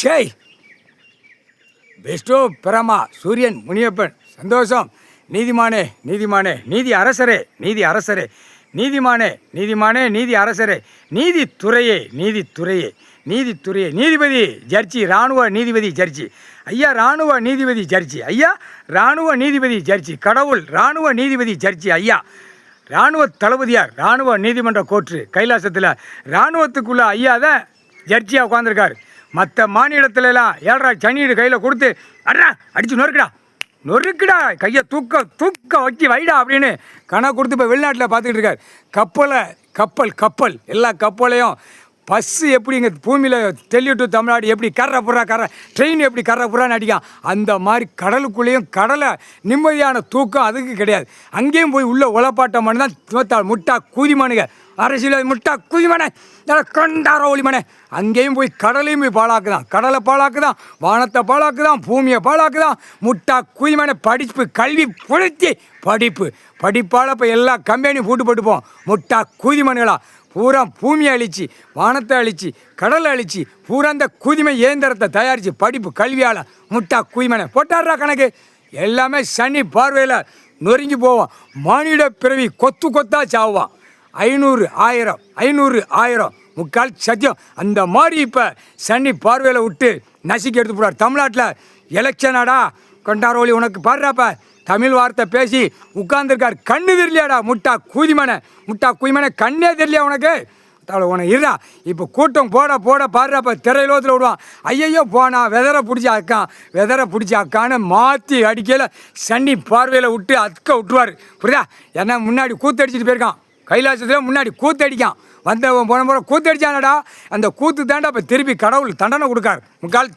ஷேய் Bairstow பிரமா சூரியன் முனியப்பன் சந்தோஷம். நீதிமானே நீதிமானே நீதி அரசரே நீதி அரசரே நீதிமானே நீதிமானே நீதி அரசரே நீதித்துறையே நீதித்துறையே நீதித்துறையே நீதிபதி ஜட்ஜி இராணுவ நீதிபதி ஜட்ஜி ஐயா இராணுவ நீதிபதி ஜட்ஜி ஐயா இராணுவ நீதிபதி ஜட்ஜி கடவுள் இராணுவ நீதிபதி ஜட்ஜி ஐயா இராணுவ தளபதியார் இராணுவ நீதிமன்ற கோர்ட்டு கைலாசத்தில் இராணுவத்துக்குள்ளே ஐயா தான் ஜட்ஜியாக உட்காந்துருக்கார். மற்ற மாநிலத்திலலாம் ஏழ்ரா சனியீடு கையில் கொடுத்து அட்ரா அடித்து நொறுக்குடா கையை தூக்க வைக்கி வைடா அப்படின்னு கணக்கு கொடுத்து இப்போ வெளிநாட்டில் பார்த்துக்கிட்டு இருக்கார். கப்பல் எல்லா கப்பலையும் பஸ்ஸு எப்படி இங்கே பூமியில் டெல்லி டு தமிழ்நாடு எப்படி கர்ற ட்ரெயின் எப்படி கர்றான்னு அடிக்கான். அந்த மாதிரி கடலுக்குள்ளேயும் கடலை நிம்மதியான தூக்கம் அதுக்கு கிடையாது. அங்கேயும் போய் உள்ள உளப்பாட்டம் பண்ணி தான் துவத்தாள் முட்டா கூதிமானுங்க அரசியல் முட்டா கூதிமானே கொண்டார ஒளிமனே அங்கேயும் போய் கடலையும் போய் பாழாக்குதான். கடலை பாழாக்குதான், வானத்தை பாழாக்குதான், பூமியை பாழாக்குதான். முட்டா கூதிமான படிப்பு கல்வி புரட்சி படிப்பால் இப்போ எல்லா கம்பெனியும் போட்டுப்போம். முட்டா கூதிமனுகளா பூரா பூமியை அழிச்சு வானத்தை அழிச்சு கடலை அழிச்சு பூரா அந்த கூதிமை இயந்திரத்தை தயாரித்து படிப்பு கல்வியால் முட்டா கூதிமனை போட்டாடுறா கணக்கு. எல்லாமே சனி பார்வையில் நொறுங்கி போவான். மானிட பிறவி கொத்தா சாவான். 500 1000 முக்கால் சத்தியம். அந்த மாதிரி இப்போ சனி பார்வையில் விட்டு நசுக்கி எடுத்து போடுவார். தமிழ்நாட்டில் எலெக்ஷனாடா கொண்டாரோலி உனக்கு பாடுறாப்ப தமிழ் வார்த்தை பேசி உட்கார்ந்துருக்கார். கண்ணு தெரியலையாடா முட்டா கூதிமனை கண்ணே தெரியலையா உனக்கு உனக்கு இருடா. இப்போ கூட்டம் போட பாடுறாப்ப திரையிலோத்தில் விடுவான். ஐயையோ போனா வெதரை பிடிச்சி அக்கான்னு மாற்றி அடிக்கையில் சனி பார்வையில் விட்டு விட்டுருவார். புரியுதா? ஏன்னா முன்னாடி கூத்தடிச்சிட்டு போயிருக்கான். கைலாசத்தில் முன்னாடி கூத்தடிக்கான். வந்தவன் போன முறை கூத்தடிச்சானடா. அந்த கூத்து தாண்டா இப்போ திருப்பி கடவுள் தண்டனை கொடுக்கார். முக்கால்